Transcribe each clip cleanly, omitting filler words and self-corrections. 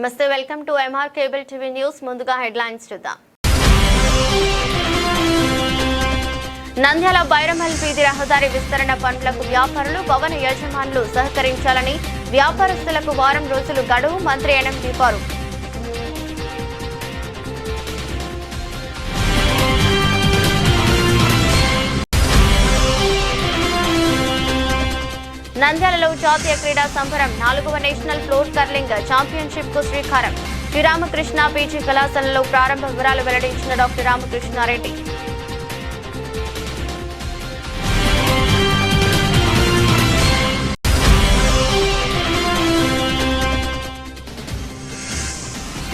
నమస్తే, welcome to MR cable TV news. ముందుగా headlines చూద్దాం. నంద్యాల బైరమల్ వీధి రహదారి విస్తరణ పనులకు వ్యాపారులు, భవన యజమానులు సహకరించాలని వ్యాపారస్తులకు వారం రోజులు గడువు మంత్రి ఎన్ఎండి ఫారూక్. నంద్యాలలో జాతీయ క్రీడా సంబరం, 4వ నేషనల్ ఫ్లోర్ కర్లింగ్ ఛాంపియన్షిప్ కు శ్రీకారం. శ్రీరామకృష్ణ పీజీ కళాశాలలో ప్రారంభ వివరాలు వెల్లడించిన డాక్టర్ రామకృష్ణారెడ్డి.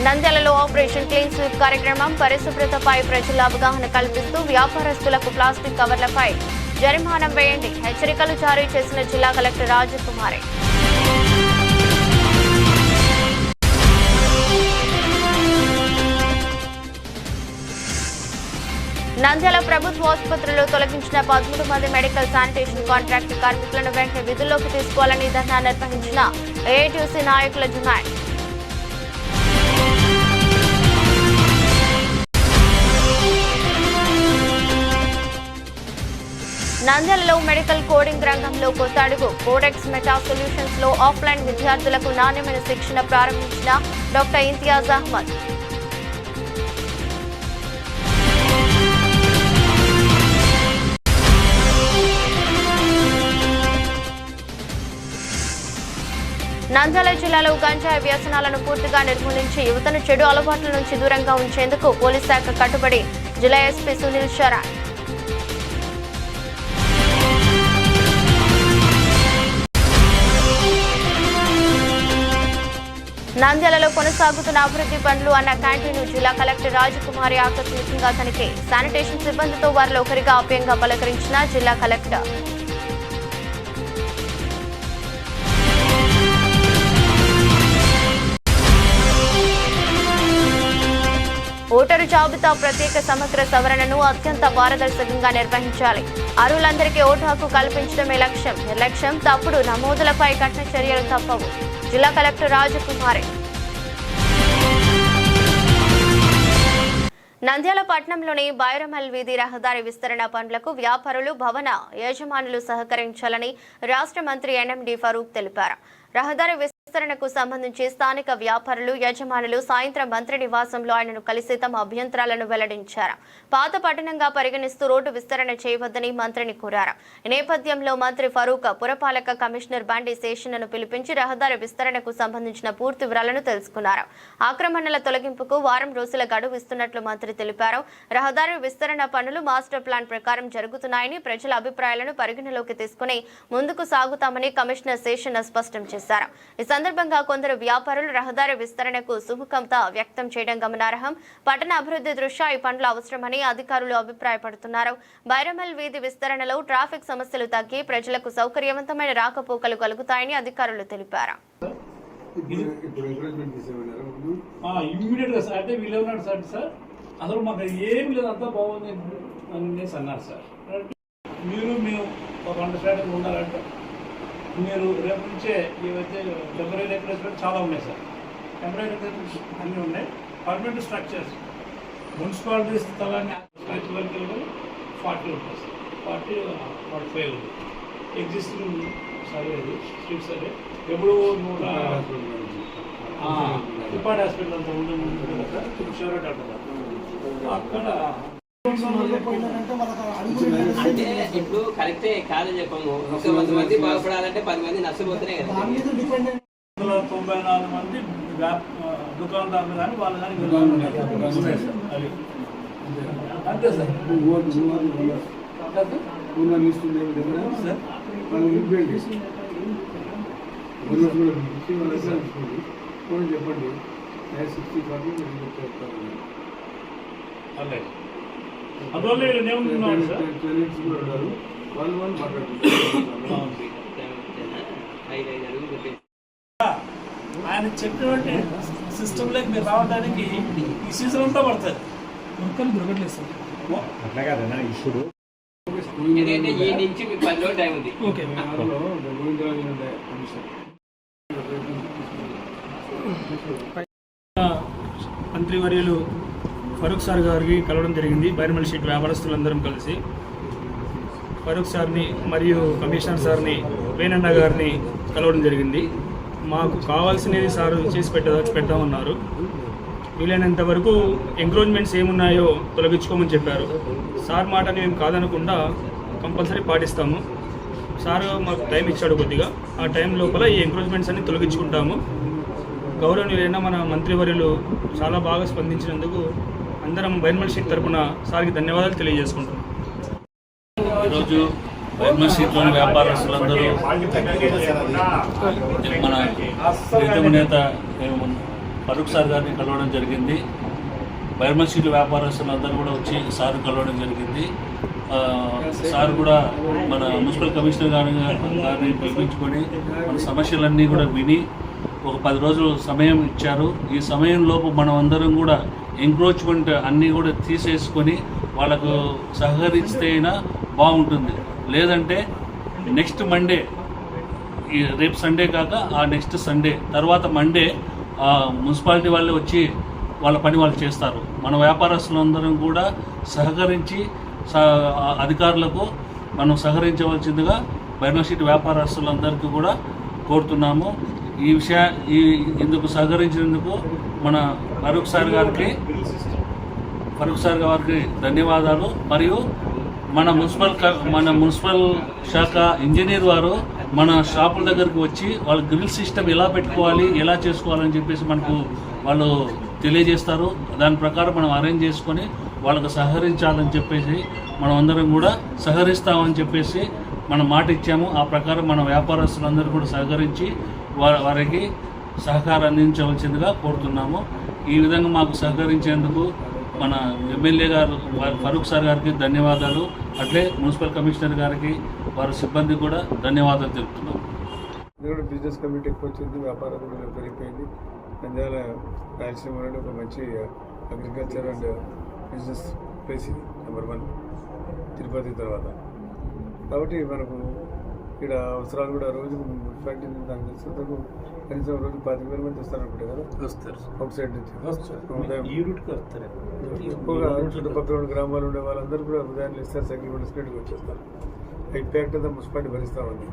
నంద్యాలలో ఆపరేషన్ క్లీన్ స్వీప్ కార్యక్రమం, పరిశుభ్రతపై ప్రజల అవగాహన కల్పిస్తూ వ్యాపారస్తులకు ప్లాస్టిక్ కవర్లపై జరిమానా వేయండి హెచ్చరికలు జారీ చేసిన జిల్లా కలెక్టర్ రాజకుమారి. నంద్యాల ప్రభుత్వ ఆసుపత్రిలో తొలగించిన 13 మంది మెడికల్ శానిటేషన్ కాంట్రాక్ట్ కార్మికులను వెంటనే విధుల్లోకి తీసుకోవాలని ధర్నా నిర్వహించిన ఏఐటీయూసీ నాయకుల డిమాండ్. నంద్యాలలో మెడికల్ కోడింగ్ రంగంలో కొత్త అడుగు, కోడెక్స్ మెటా సొల్యూషన్స్ లో ఆఫ్లైన్ విద్యార్థులకు నాణ్యమైన శిక్షణ ప్రారంభించిన డాక్టర్ ఇంతియాజ్ అహ్మద్. నంద్యాల జిల్లాలో గంజాయి వ్యసనాలను పూర్తిగా నిర్మూలించి యువతను చెడు అలవాట్ల నుంచి దూరంగా ఉంచేందుకు పోలీస్ శాఖ కట్టుబడి. జిల్లా ఎస్పీ సునీల్ శరణ్. నంద్యాలలో కొనసాగుతున్న అభివృద్ధి పనులు అన్న క్యాంటీన్ జిల్లా కలెక్టర్ రాజకుమారి ఆకస్మికంగా తనిఖీ. శానిటేషన్ సిబ్బందితో వారిలో ఒకరిగా ఆప్యాయంగా పలకరించిన జిల్లా కలెక్టర్. ఓటరు జాబితా ప్రత్యేక సమగ్ర సవరణను అత్యంత పారదర్శకంగా నిర్వహించాలి. అర్హులందరికీ ఓటు హక్కు కల్పించడమే లక్ష్యం. నిర్లక్ష్యం, తప్పుడు నమోదులపై కఠిన చర్యలు తప్పవు. జిల్లా కలెక్టర్ రాజకుమారి. నంద్యాల పట్టణంలోని బైరమల్ వీధి రహదారి విస్తరణ పనులకు వ్యాపారులు, భవన యజమానులు సహకరించాలని రాష్ట్ర మంత్రి ఎన్ఎండి ఫారూక్ తెలిపారు. రహదారి విస్తరణకు సంబంధించి స్థానిక వ్యాపారులు, యజమానులు సాయంత్రం మంత్రి నివాసంలో ఆయనను కలిసి తమ అభ్యంతరాలను వెల్లడించారు. పాత పట్టణంగా పరిగణిస్తూ రోడ్డు విస్తరణ చేయవద్దని మంత్రిని కోరారు. ఈ నేపథ్యంలో మంత్రి ఫారూక్ పురపాలక కమిషనర్ బండి శేషన్ను పిలిపించి రహదారి విస్తరణకు సంబంధించిన పూర్తి వివరాలను తెలుసుకున్నారు. ఆక్రమణల తొలగింపుకు వారం రోజుల గడువు ఇస్తున్నట్లు మంత్రి తెలిపారు. రహదారి విస్తరణ పనులు మాస్టర్ ప్లాన్ ప్రకారం జరుగుతున్నాయని, ప్రజల అభిప్రాయాలను పరిగణలోకి తీసుకుని ముందుకు సాగుతామని కమిషనర్ శేషన్ స్పష్టం చేశారు. ఈ సందర్భంగా కొందరు వ్యాపారులు రహదారి విస్తరణకు సుముఖత వ్యక్తం చేయడం గమనార్హం. పట్టణ అభివృద్ధి దృష్ట్యా ఈ పనులు అవసరమని అధికారులు అభిప్రాయపడుతున్నారు. బైరమల్ వీధి విస్తరణలో ట్రాఫిక్ సమస్యలు తగ్గి ప్రజలకు సౌకర్యవంతమైన రాకపోకలు కలుగుతాయని అధికారులు తెలిపారు. అసలు మాకు ఏం లేదు, అంతా బాగుంది అనేసి అన్నారు సార్. మేము ఒక అండర్స్టాండింగ్ ఉండాలంటే మీరు రేపు నుంచే ఇవైతే టెంపరీ రిప్లేస్మెంట్ చాలా ఉన్నాయి సార్. టెంపరీ రిప్లేస్మెంట్ అన్నీ ఉన్నాయి. పర్మనెంట్ స్ట్రక్చర్స్ మున్సిపాలిటీ స్థలాన్ని 40 ఉంటుంది సార్, 45 ఉంది. ఎగ్జిస్టింగ్ సర్వే స్ట్రీట్ సర్వే ఎప్పుడు ఉపాధి హాస్పిటల్ అంతా ఉంటుంది కదా సార్, షూరిటీ అంటున్నారు అక్కడ. అంటే ఇప్పుడు కరెక్టే కాదు చెప్పము. 100 మంది బాగుపడాలంటే 10 మంది నష్టపోతున్నాయి కదా. 94 మంది దుకాణదారులు కానీ వాళ్ళు కానీ అది అంతే సార్. చెప్పండి. అలాగే అందువల్ల నేనున్నాను సార్. ఆయన చెప్పినటువంటి సిస్టంలోకి మీరు రావడానికి ఈ సీజన్ అంతా పడుతుంది. దొరకట్లేదు సార్. అట్లా కాదన్నా ఇప్పుడు ఈ నుంచి మీకు 10 రోజులు టైం ఉంది. ఓకే. మంత్రివర్యులు ఫరూక్ సార్ గారికి కలవడం జరిగింది. బైరమల్ షీట్ వ్యాపారస్తులందరం కలిసి ఫరూక్ సార్ని మరియు కమిషనర్ సార్ని వేణన్న గారిని కలవడం జరిగింది. మాకు కావాల్సినది సార్ చేసి పెడతామన్నారు. వీలైనంత వరకు ఎంక్రోచ్మెంట్స్ ఏమున్నాయో తొలగించుకోమని చెప్పారు. సార్ మాటని మేము కాదనకుండా కంపల్సరీ పాటిస్తాము. సార్ మాకు టైం ఇచ్చాడు కొద్దిగా, ఆ టైం లోపల ఈ ఎంక్రోచ్మెంట్స్ అన్ని తొలగించుకుంటాము. గౌరవనీయులైన మన మంత్రివర్యులు చాలా బాగా స్పందించినందుకు అందరం బైరమల్ షీట్ తరపున సార్కి ధన్యవాదాలు తెలియజేసుకుంటాం. ఈరోజు బైరమల్ షీట్లోని వ్యాపారస్తులందరూ మన ప్రీతమ నేత ఫరూక్ సార్ గారిని కలవడం జరిగింది. బైరమల్ షీట్ వ్యాపారస్తులందరూ కూడా వచ్చి సార్ కలవడం జరిగింది. సార్ కూడా మన మున్సిపల్ కమిషనర్ గారిని పిలిపించుకొని మన సమస్యలన్నీ కూడా విని ఒక 10 రోజులు సమయం ఇచ్చారు. ఈ సమయంలోపు మనం అందరం కూడా ఎంక్రోచ్మెంట్ అన్నీ కూడా తీసేసుకొని వాళ్ళకు సహకరిస్తేనా బాగుంటుంది. లేదంటే నెక్స్ట్ మండే, రేపు సండే కాక ఆ నెక్స్ట్ సండే తర్వాత మండే మున్సిపాలిటీ వాళ్ళే వచ్చి వాళ్ళ పని వాళ్ళు చేస్తారు. మన వ్యాపారస్తులందరం కూడా సహకరించి అధికారులకు మనం సహకరించవలసిందిగా బైరమల్ షీట్ వ్యాపారస్తులందరికీ కూడా కోరుతున్నాము. ఇందుకు సహకరించినందుకు మన ఫరూక్ సార్ గారికి ధన్యవాదాలు. మరియు మన మున్సిపల్ శాఖ ఇంజనీర్ వారు మన షాపుల దగ్గరికి వచ్చి వాళ్ళ గ్రిల్ సిస్టమ్ ఎలా పెట్టుకోవాలి, ఎలా చేసుకోవాలని చెప్పేసి మనకు వాళ్ళు తెలియజేస్తారు. దాని ప్రకారం మనం అరేంజ్ చేసుకొని వాళ్ళకు సహకరించాలని చెప్పేసి మనం అందరం కూడా సహకరిస్తామని చెప్పేసి మనం మాట ఇచ్చాము. ఆ ప్రకారం మన వ్యాపారస్తులందరూ కూడా సహకరించి వారికి సహకారం అందించవలసిందిగా కోరుతున్నాము. ఈ విధంగా మాకు సహకరించేందుకు మన ఎమ్మెల్యే గారు ఫరూక్ సార్ గారికి ధన్యవాదాలు. అట్లే మున్సిపల్ కమిషనర్ గారికి వారి సిబ్బందికి కూడా ధన్యవాదాలు తెలుపుతున్నాము. బిజినెస్ కమ్యూనిటీ ఎక్కువ వచ్చింది, వ్యాపారం కూడా పెరిగిపోయింది. నంద్యాల రాయలసీమ అనేది ఒక మంచి అగ్రికల్చర్ అండ్ బిజినెస్ ప్లేస్ ఇది, నెంబర్ 1 తిరుపతి తర్వాత. కాబట్టి మనకు ఇక్కడ అవసరాలు కూడా రోజు మున్సిపాలిటీ నాకు తెలిసినందుకు కనీసం రోజు 25,000 మంది వస్తారనుకుంటే కదా, వస్తారు అవుట్ సైడ్ నుంచి. ఎక్కువగా చుట్టుపక్కల గ్రామాలు ఉండే వాళ్ళందరూ కూడా ఉదయాన్నే ఇస్తారు, సైకిల్ పట్టుకుని వచ్చేస్తారు. ఇంపాక్ట్ అంతా మున్సిపాలిటీ భరిస్తూ ఉంది.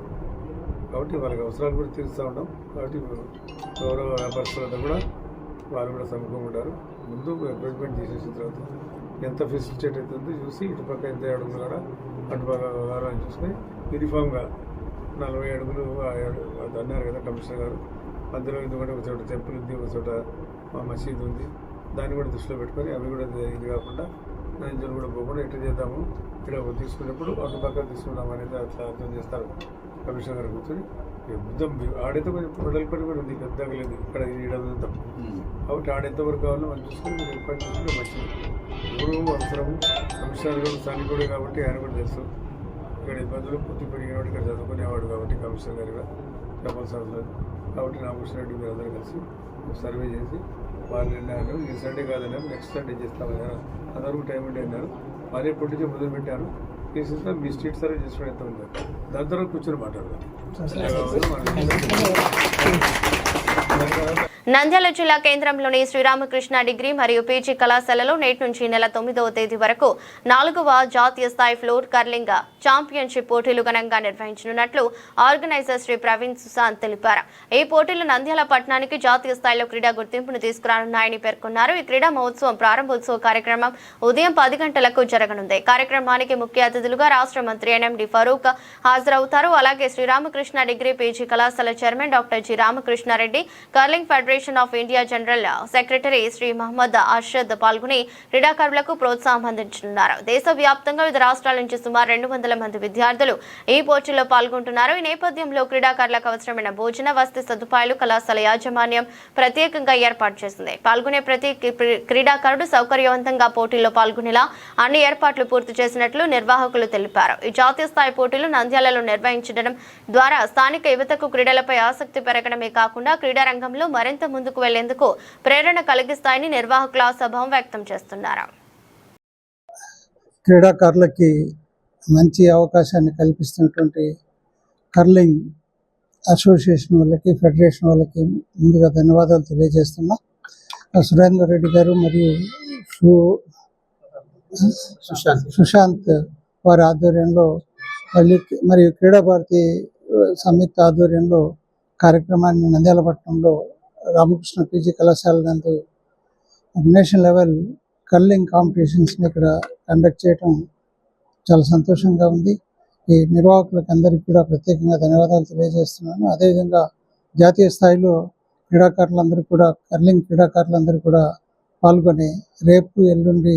కాబట్టి వాళ్ళకి అవసరాలు కూడా తీరుస్తూ ఉన్నాం. కాబట్టి గౌరవ వ్యాపారస్తులంతా కూడా వాళ్ళు కూడా సమకూరుంటారు. ముందు అడ్వర్టైజ్మెంట్ చేసేసిన తర్వాత ఎంత ఫెసిలిటేట్ అవుతుందో చూసి ఇటుపక్క ఎంత అడుగులు కూడా అటుపక్క వ్యవహారాన్ని చూసుకొని యూనిఫామ్గా 40 అడుగులు అన్నారు కదా కమిషనర్ గారు. అందులో ఎందుకంటే ఒక చోట టెంపుల్ ఉంది, ఒక చోట మసీదు ఉంది. దాన్ని కూడా దృష్టిలో పెట్టుకొని అవి కూడా ఇది కాకుండా ఇంజన్ కూడా పోకుండా ఎట్లా చేద్దాము, ఇక్కడ తీసుకున్నప్పుడు అటుపక్క తీసుకుందాం అనేది అట్లా అర్థం చేస్తారు కమిషనర్ గారు కూర్చొని. యుద్ధం ఆడైతే కొంచెం పొడలపడి కూడా ఉంది, పెద్దగా లేదు ఇక్కడ ఈడంతా. కాబట్టి ఆడెంతవరకు కావాలో మనం చూసుకొని మీరు ఏర్పాటు చేసుకుంటే మంచిది. ఇప్పుడు అవసరము కమిషనర్ గారు స్థానికుడే కాబట్టి ఆయన కూడా తెలుసు. ఇక్కడ ఇబ్బందులు పుట్టి పెరిగినవాడు ఇక్కడ చదువుకునేవాడు కాబట్టి కమిషనర్ గారు కూడా చెప్పాల్సిన అవసరం. కాబట్టి రామకృష్ణ రెడ్డి మీరు అందరూ కలిసి సర్వే చేసి వాళ్ళు అన్నారు ఈ సండే కాదన్నారు, నెక్స్ట్ సండే చేస్తామన్నారు. అందరికీ టైం ఉండే అన్నారు. మరీ ఎప్పటి నుంచి మొదలు పెట్టారు. కేసెస్లో మీ స్ట్రీట్ సర్వే చేసుకోవడం ఎంత ఉంది, దాని తర్వాత కూర్చొని మాట్లాడదాం. నంద్యాల జిల్లా కేంద్రంలోని శ్రీరామకృష్ణ డిగ్రీ మరియు పీజీ కళాశాలలో నేటి నుంచి నెల 9వ తేదీ వరకు 4వ జాతీయ స్థాయి ఫ్లోర్ కర్లింగ్ ఛాంపియన్షిప్ పోటీలు ఘనంగా నిర్వహించనున్నట్లు ఆర్గనైజర్ శ్రీ ప్రవీణ్ సుశాంత్ తెలిపారు. ఈ పోటీలు నంద్యాల పట్టణానికి జాతీయ స్థాయిలో క్రీడా గుర్తింపును తీసుకురానున్నాయని పేర్కొన్నారు. ఈ క్రీడా మహోత్సవం ప్రారంభోత్సవ కార్యక్రమం ఉదయం 10 గంటలకు జరగనుంది. కార్యక్రమానికి ముఖ్య అతిథులుగా రాష్ట్ర మంత్రి ఎన్ఎండి ఫరూక్ హాజరవుతారు. అలాగే శ్రీరామకృష్ణ డిగ్రీ పీజీ కళాశాల chairman doctor G Ramakrishnareddy, curling federation of India general secretary Shri Mohammed Arshad పాల్గొని క్రీడాకారులకు ప్రోత్సాహం అందించనున్నారు. దేశవ్యాప్తంగా వివిధ రాష్ట్రాల నుంచి సుమారు 200 మంది విద్యార్థులు ఈ పోటీలో పాల్గొంటున్నారు. ఈ నేపథ్యంలో క్రీడాకారులకు అవసరమైన భోజన వసతి సదుపాయాలు కళాశాల యాజమాన్యం ప్రత్యేకంగా ఏర్పాటు చేసింది. పాల్గొనే ప్రతి క్రీడాకారుడు సౌకర్యవంతంగా పోటీల్లో పాల్గొనేలా అన్ని ఏర్పాట్లు పూర్తి చేసినట్లు నిర్వాహకులు తెలిపారు. ఈ జాతీయ స్థాయి పోటీలు నంద్యాలలో నిర్వహించడం ద్వారా స్థానిక యువతకు క్రీడలపై ఆసక్తి పెరగడమే కాకుండా క్రీడా రంగంలో మరింత ముందుకు వెళ్లేందుకు ప్రేరణ కలిగిస్తాయని నిర్వాహకులు ఆశాభావం వ్యక్తం చేస్తున్నారు. క్రీడాకారులకి మంచి అవకాశాన్ని కల్పిస్తున్నటువంటి కర్లింగ్ అసోసియేషన్ వాళ్ళకి, ఫెడరేషన్ వాళ్ళకి ముందుగా ధన్యవాదాలు తెలియజేస్తున్నా. సురేందర్ రెడ్డి గారు మరియు సుశాంత్ వారి ఆధ్వర్యంలో మరియు క్రీడా భారతి సంయుక్త ఆధ్వర్యంలో కార్యక్రమాన్ని నంద్యాల పట్టణంలో రామకృష్ణ పీజీ కళాశాల నందు నేషనల్ లెవెల్ కర్లింగ్ కాంపిటీషన్స్ని ఇక్కడ కండక్ట్ చేయడం చాలా సంతోషంగా ఉంది. ఈ నిర్వాహకులకు అందరికీ కూడా ప్రత్యేకంగా ధన్యవాదాలు తెలియజేస్తున్నాను. అదేవిధంగా జాతీయ స్థాయిలో క్రీడాకారులందరూ కూడా కర్లింగ్ క్రీడాకారులందరూ కూడా పాల్గొని రేపు ఎల్లుండి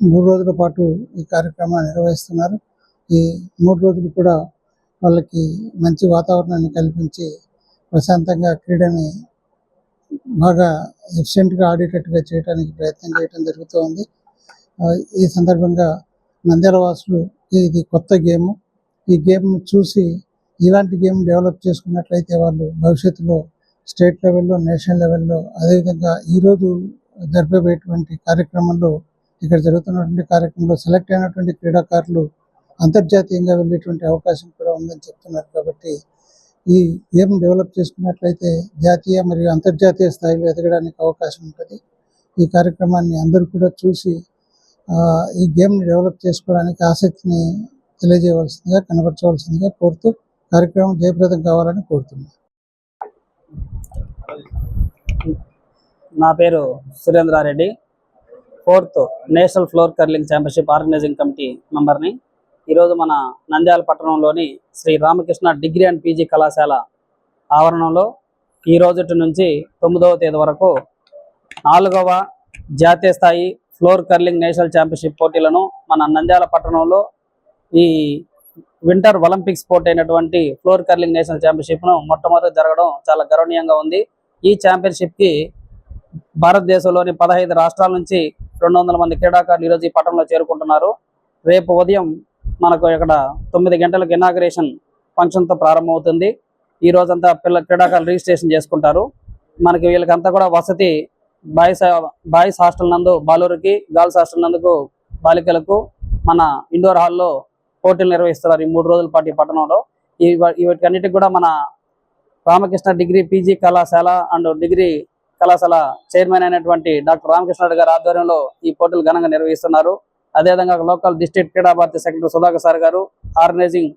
3 రోజుల పాటు ఈ కార్యక్రమాన్ని నిర్వహిస్తున్నారు. ఈ 3 రోజులు కూడా వాళ్ళకి మంచి వాతావరణాన్ని కల్పించి ప్రశాంతంగా క్రీడని బాగా ఎఫిషియెంట్గా ఆడేటట్టుగా చేయడానికి ప్రయత్నం చేయడం జరుగుతోంది. ఈ సందర్భంగా నంద్యాల వాసులు ఇది కొత్త గేమ్, ఈ గేమ్ను చూసి ఇలాంటి గేమ్ డెవలప్ చేసుకున్నట్లయితే వాళ్ళు భవిష్యత్తులో స్టేట్ లెవెల్లో, నేషనల్ లెవెల్లో, అదేవిధంగా ఈరోజు జరిపేటువంటి కార్యక్రమంలో ఇక్కడ జరుగుతున్నటువంటి కార్యక్రమంలో సెలెక్ట్ అయినటువంటి క్రీడాకారులు అంతర్జాతీయంగా వెళ్ళేటువంటి అవకాశం కూడా ఉందని చెప్తున్నారు. కాబట్టి ఈ గేమ్ డెవలప్ చేసుకున్నట్లయితే జాతీయ మరియు అంతర్జాతీయ స్థాయిలో ఎదగడానికి అవకాశం ఉంటుంది. ఈ కార్యక్రమాన్ని అందరూ కూడా చూసి ఈ గేమ్ని డెవలప్ చేసుకోవడానికి ఆసక్తిని తెలియజేయవలసిందిగా, కనబరచవలసిందిగా కోరుతూ కార్యక్రమం జయప్రదం కావాలని కోరుతున్నాను. నా పేరు Surendra Reddy, 4th national floor curling championship organizing committee మెంబర్ని. ఈరోజు మన నంద్యాల పట్టణంలోని Sri Ramakrishna degree and PG కళాశాల ఆవరణంలో ఈ రోజు నుంచి 9వ తేదీ వరకు 4వ జాతీయ స్థాయి ఫ్లోర్ కర్లింగ్ నేషనల్ ఛాంపియన్షిప్ పోటీలను మన నంద్యాల పట్టణంలో ఈ వింటర్ ఒలింపిక్స్ పోటీ అయినటువంటి ఫ్లోర్ కర్లింగ్ నేషనల్ ఛాంపియన్షిప్ను మొట్టమొదటి జరగడం చాలా గర్వనీయంగా ఉంది. ఈ ఛాంపియన్షిప్కి భారతదేశంలోని 15 రాష్ట్రాల నుంచి 200 మంది క్రీడాకారులు ఈరోజు ఈ పట్టణంలో చేరుకుంటున్నారు. రేపు ఉదయం మనకు ఇక్కడ 9 గంటలకు ఇనాగ్రేషన్ ఫంక్షన్తో ప్రారంభమవుతుంది. ఈ రోజంతా క్రీడాకారులు రిజిస్ట్రేషన్ చేసుకుంటారు. మనకి వీళ్ళకంతా కూడా వసతి బాయ్స్ హాస్టల్ నందు బాలురికి, గర్ల్స్ హాస్టల్ నందుకు బాలికలకు మన ఇండోర్ హాల్లో పోటీలు నిర్వహిస్తున్నారు ఈ 3 రోజుల పాటు ఈ పట్టణంలో. వీటికన్నిటికి కూడా మన రామకృష్ణ డిగ్రీ పీజీ కళాశాల అండ్ డిగ్రీ కళాశాల చైర్మన్ అయినటువంటి డాక్టర్ రామకృష్ణ రెడ్డి గారి ఆధ్వర్యంలో ఈ పోటీలు ఘనంగా నిర్వహిస్తున్నారు. అదేవిధంగా local district Krida Bharati secretary Sudhakar sir గారు, ఆర్గనైజింగ్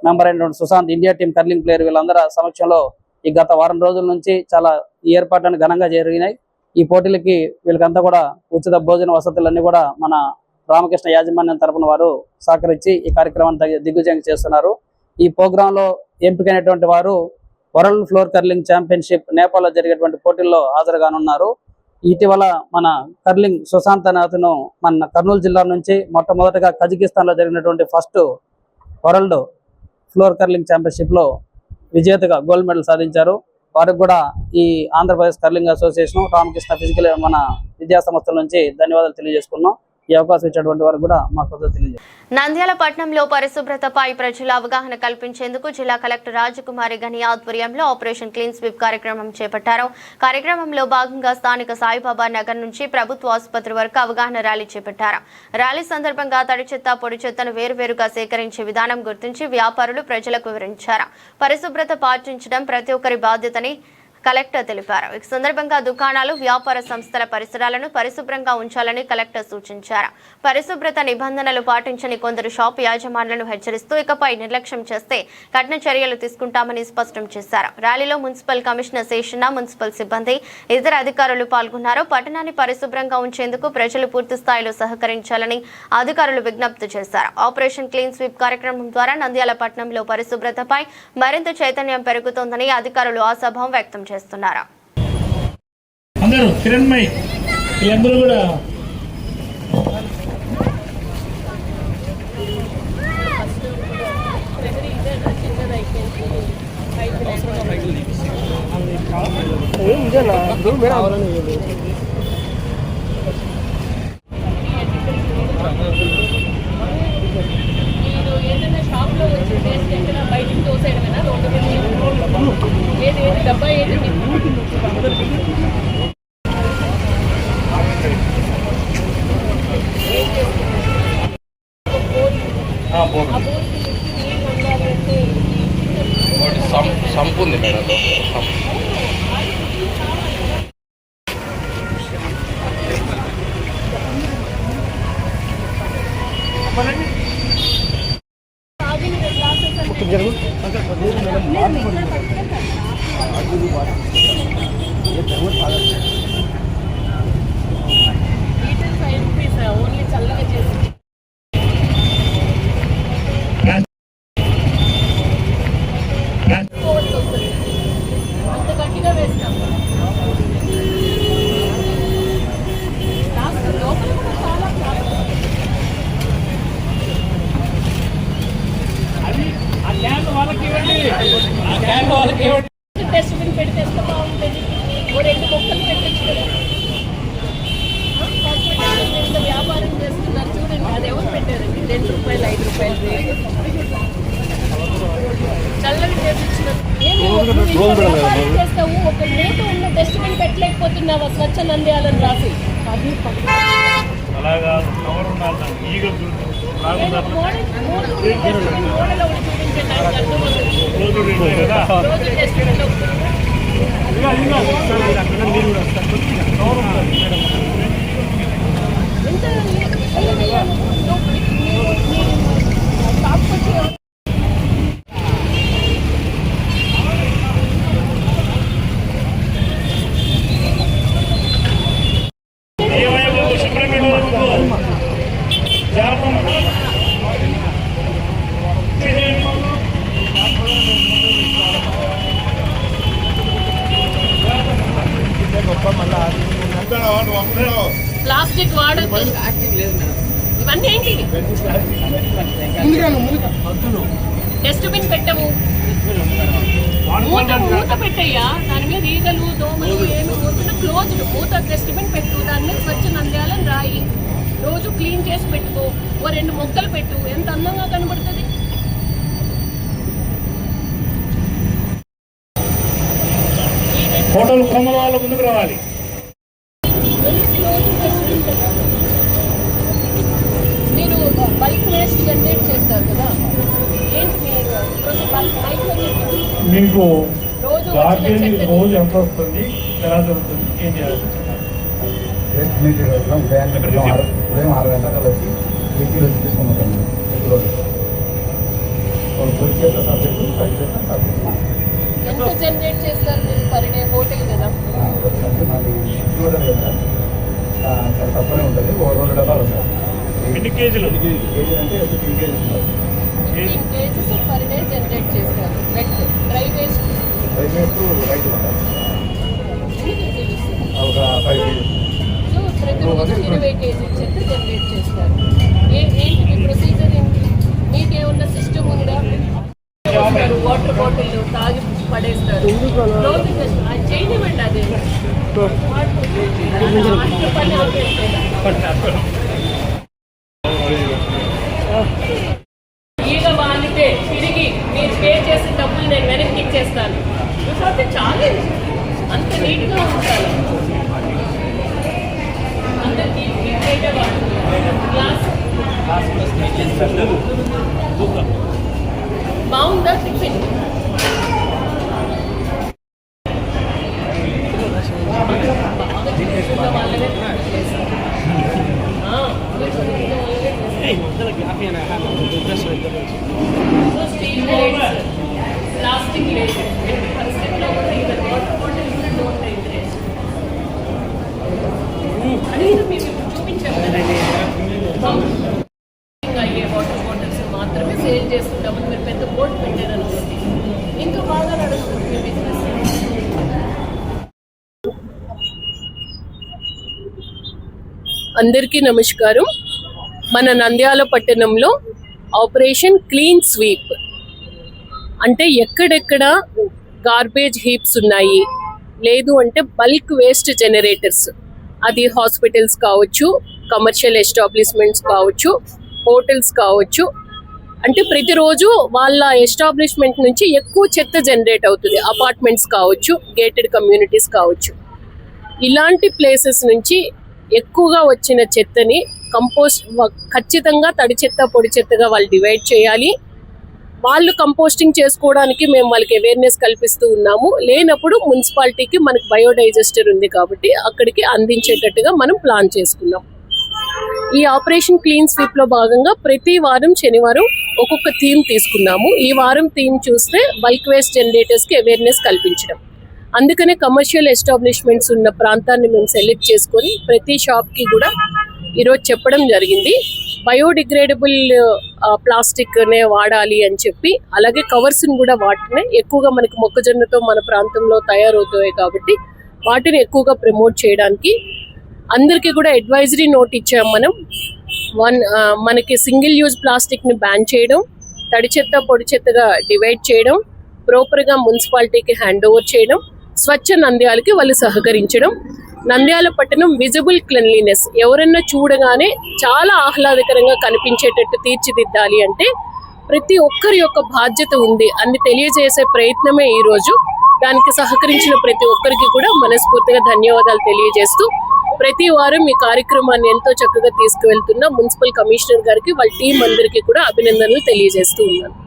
మెంబర్ అయినటువంటి Sushant, India team curling player వీళ్ళందరూ సమక్షంలో ఈ గత వారం రోజుల నుంచి చాలా ఈ ఏర్పాట్లను ఘనంగా జరిగినాయి. ఈ పోటీలకి వీళ్ళకంతా కూడా ఉచిత భోజన వసతులన్నీ కూడా మన రామకృష్ణ యాజమాన్యం తరపున వారు సహకరించి ఈ కార్యక్రమాన్ని దిగ్విజయం చేస్తున్నారు. ఈ ప్రోగ్రాంలో ఎంపికైనటువంటి వారు వరల్డ్ ఫ్లోర్ కర్లింగ్ ఛాంపియన్షిప్ నేపాల్లో జరిగేటువంటి పోటీల్లో హాజరుగానున్నారు. ఇటీవల మన కర్లింగ్ సుశాంత్ అనే అతను మన కర్నూలు జిల్లా నుంచి మొట్టమొదటిగా కజకిస్తాన్లో జరిగినటువంటి ఫస్ట్ వరల్డ్ ఫ్లోర్ కర్లింగ్ ఛాంపియన్షిప్లో విజేతగా గోల్డ్ మెడల్ సాధించారు. వారికి కూడా ఈ Andhra Pradesh curling association, Ramakrishna physical మన విద్యా సంస్థల నుంచి ధన్యవాదాలు తెలియజేసుకున్నాం. ఈ అవకాశం ఇచ్చినటువంటి వారికి కూడా మా కృతజ్ఞతలు తెలియజేస్తాం. నంద్యాల పట్టణంలో పరిశుభ్రతపై ప్రజల అవగాహన కల్పించేందుకు జిల్లా కలెక్టర్ రాజకుమారి గని ఆధ్వర్యంలో ఆపరేషన్ క్లీన్ స్వీప్ కార్యక్రమం చేపట్టారు. కార్యక్రమంలో భాగంగా స్థానిక సాయిబాబా నగర్ నుంచి ప్రభుత్వ ఆసుపత్రి వరకు అవగాహన ర్యాలీ చేపట్టారు. ర్యాలీ సందర్భంగా తడి చెత్త, పొడి చెత్తను వేరువేరుగా సేకరించే విధానం గుర్తించి వ్యాపారులు ప్రజలకు వివరించారు. పరిశుభ్రత పాటించడం ప్రతి ఒక్కరి బాధ్యతని కలెక్టర్ తెలిపారు. ఈ సందర్భంగా దుకాణాలు, వ్యాపార సంస్థల పరిసరాలను పరిశుభ్రంగా ఉంచాలని కలెక్టర్ సూచించారు. పరిశుభ్రత నిబంధనలు పాటించని కొందరు షాప్ యాజమానులను హెచ్చరిస్తూ ఇకపై నిర్లక్ష్యం చేస్తే కఠిన చర్యలు తీసుకుంటామని స్పష్టం చేశారు. ర్యాలీలో మున్సిపల్ కమిషనర్ శేషన్న, మున్సిపల్ సిబ్బంది, ఇతర అధికారులు పాల్గొన్నారు. పట్టణాన్ని పరిశుభ్రంగా ఉంచేందుకు ప్రజలు పూర్తి స్థాయిలో సహకరించాలని అధికారులు విజ్ఞప్తి చేశారు. ఆపరేషన్ క్లీన్ స్వీప్ కార్యక్రమం ద్వారా నంద్యాల పట్టణంలో పరిశుభ్రతపై మరింత చైతన్యం పెరుగుతోందని అధికారులు ఆశాభావం వ్యక్తం చేస్తున్నారు. అందరూ కిరణ్మయ్ వీళ్ళందరూ కూడా బయటికి తోసేయడమేనా? ఏది డబ్బా ఏది సంపు ఉంది మేడం. ఓన్లీ చల్లగా చేసి అంత గట్టిగా వేస్తాం. లోపల కూడా చాలా డస్ట్బిన్ పెడితే ఎంత బాగుంటుంది. ఓ 2 మొక్కలు పెట్టచ్చు కదా. హాస్పిటల్ వ్యాపారం చేస్తున్నారు చూడండి, అది ఎవరు పెట్టారండి? 2 రూపాయలు 5 రూపాయలు చల్లగా చేస్తావు. ఒక మూత ఉన్న డస్ట్బిన్ పెట్టలేకపోతున్నావా? స్వచ్ఛ నంద్యాలని రాసి ప్లాస్టిక్ వాడద్దు. ఇవన్నీ ఏంటి? డస్ట్బిన్ పెట్టము. మూత పెట్టయ్యా, దాని మీద ఈగలు దోమలు ఏమి పోతున్నా క్లోజ్డ్ మూత. డస్ట్బిన్ పెట్టు, దాని మీద స్వచ్ఛ నంద్యాలని రాయి. రోజు క్లీన్ చేసి పెట్టుకో. ఓ 2 మొక్కలు పెట్టు, ఎంత అందంగా కనబడుతుంది. ఫోటోలు కొమ్మల వాళ్ళ ముందుకు రావాలి. మీరు బల్క్ వేస్ట్ జనరేట్ చేస్తారు కదా, ఏంటి మీరు మీకు రోజు రోజు ఎంత వస్తుంది, ఎలా జరుగుతుంది, ఏం చేయాలి? వేస్ట్ మెటీరియల్ ఉదయం 6 గంటలకు వచ్చి వెహికల్ వచ్చి తీసుకుంటాం. ఎంత జనరేట్ చేస్తారు మీరు పర్ డే? హోటల్ కదా, తప్పనే ఉంటుంది. 2 డబ్బాలు ఉంటాయి. ఎన్ని కేజీలు? కేజీ అంటే 15 కేజీస్ ఉంటుంది. 15 కేజీస్ పర్ డే జనరేట్ చేస్తారు. Wet dry waste right right ఉంటాయి. ఒక 5 కేజీస్. సో ప్రతిరోజు 20 కేజీలు చెత్త జనరేట్ చేస్తారు. ఏంటి మీ ప్రొసీజర్? ఏంటి? మీకేమన్నా సిస్టమ్ ఉందా? వాటర్ బాటిల్ తాగి పడేస్తారు. అది చేయనివ్వండి. అదే పని ఈగ వాలితే తిరిగి మీరు పే చేసిన డబ్బులు నేను వెనక్కి ఇచ్చేస్తాను. కాబట్టి చాలా అంత నీట్గా ఉంటారు. అందరికీ బాగుందా టిఫిన్? వాళ్ళనే స్టీల్ ప్లాస్టిక్ లేదు. పరిస్థితిలో కూడా ఇక్కడ వాటర్ బాటిల్స్ అనేది మీరు చూపించారు కదా. అయ్యే వాటర్ బాటిల్స్ మాత్రమే సేల్ చేస్తుంటాము. మీరు పెద్ద బోర్డు పెట్టారనుకోండి, ఇంకా బాగా నడుస్తుంది మీ బిజినెస్. అందరికీ నమస్కారం. మన నంద్యాల పట్టణంలో ఆపరేషన్ క్లీన్ స్వీప్ అంటే ఎక్కడెక్కడ గార్బేజ్ హీప్స్ ఉన్నాయి, లేదు అంటే బల్క్ వేస్ట్ జనరేటర్స్, అది హాస్పిటల్స్ కావచ్చు, కమర్షియల్ ఎస్టాబ్లిష్మెంట్స్ కావచ్చు, హోటల్స్ కావచ్చు, అంటే ప్రతిరోజు వాళ్ళ ఎస్టాబ్లిష్మెంట్ నుంచి ఎక్కువ చెత్త జనరేట్ అవుతుంది. అపార్ట్మెంట్స్ కావచ్చు, గేటెడ్ కమ్యూనిటీస్ కావచ్చు. ఇలాంటి ప్లేసెస్ నుంచి ఎక్కువగా వచ్చిన చెత్తని కంపోస్ట్ ఖచ్చితంగా తడి చెత్త పొడి చెత్తగా వాళ్ళు డివైడ్ చేయాలి. వాళ్ళు కంపోస్టింగ్ చేసుకోవడానికి మేము వాళ్ళకి అవేర్నెస్ కల్పిస్తూ ఉన్నాము. లేనప్పుడు మున్సిపాలిటీకి మనకు బయోడైజెస్టర్ ఉంది కాబట్టి అక్కడికి అందించేటట్టుగా మనం ప్లాన్ చేసుకున్నాం. ఈ ఆపరేషన్ క్లీన్ స్వీప్ లో భాగంగా ప్రతి వారం శనివారం ఒక్కొక్క థీమ్ తీసుకున్నాము. ఈ వారం థీమ్ చూస్తే బల్క్ వేస్ట్ జనరేటర్స్ కి అవేర్నెస్ కల్పించడం. అందుకనే కమర్షియల్ ఎస్టాబ్లిష్మెంట్స్ ఉన్న ప్రాంతాన్ని మేము సెలెక్ట్ చేసుకొని ప్రతి షాప్కి కూడా ఈరోజు చెప్పడం జరిగింది. బయోడిగ్రేడబుల్ ప్లాస్టిక్నే వాడాలి అని చెప్పి, అలాగే కవర్స్ని కూడా వాటినే ఎక్కువగా మనకి మొక్కజొన్నతో మన ప్రాంతంలో తయారవుతాయి కాబట్టి వాటిని ఎక్కువగా ప్రమోట్ చేయడానికి అందరికీ కూడా అడ్వైజరీ నోట్ ఇచ్చాం మనం. మనకి సింగిల్ యూజ్ ప్లాస్టిక్ని బ్యాన్ చేయడం, తడి చెత్త పొడి చెత్తగా డివైడ్ చేయడం, ప్రాపర్గా మున్సిపాలిటీకి హ్యాండ్ ఓవర్ చేయడం, స్వచ్ఛ నంద్యాలకి వాళ్ళు సహకరించడం, నంద్యాల పట్టణం విజిబుల్ క్లెన్లీనెస్ ఎవరన్నా చూడగానే చాలా ఆహ్లాదకరంగా కనిపించేటట్టు తీర్చిదిద్దాలి అంటే ప్రతి ఒక్కరి యొక్క బాధ్యత ఉంది అని తెలియజేసే ప్రయత్నమే ఈరోజు. దానికి సహకరించిన ప్రతి ఒక్కరికి కూడా మనస్ఫూర్తిగా ధన్యవాదాలు తెలియజేస్తూ, ప్రతి వారం ఈ కార్యక్రమాన్ని ఎంతో చక్కగా తీసుకువెళ్తున్న మున్సిపల్ కమిషనర్ గారికి, వాళ్ళ టీం అందరికీ కూడా అభినందనలు తెలియజేస్తూ ఉన్నాను.